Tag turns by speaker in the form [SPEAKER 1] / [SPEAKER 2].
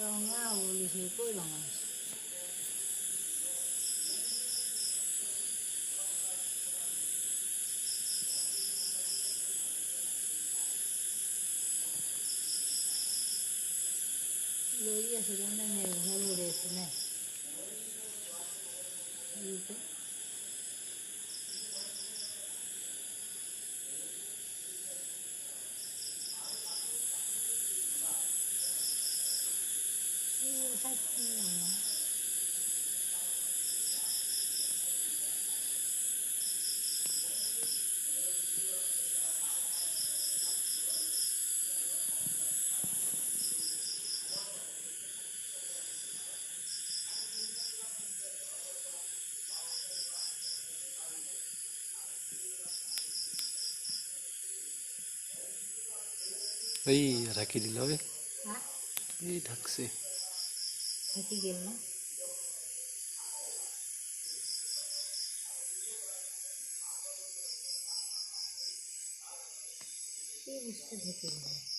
[SPEAKER 1] ৰঙা বুলিছে কৈ ৰঙা লৰি আছে তাৰমানে মেঘে লৰি আছে নে
[SPEAKER 2] এই ঢাকি দিল বে এই ঢাকছে
[SPEAKER 1] থাকি গেল না এই বস্তু ঢেকে গেল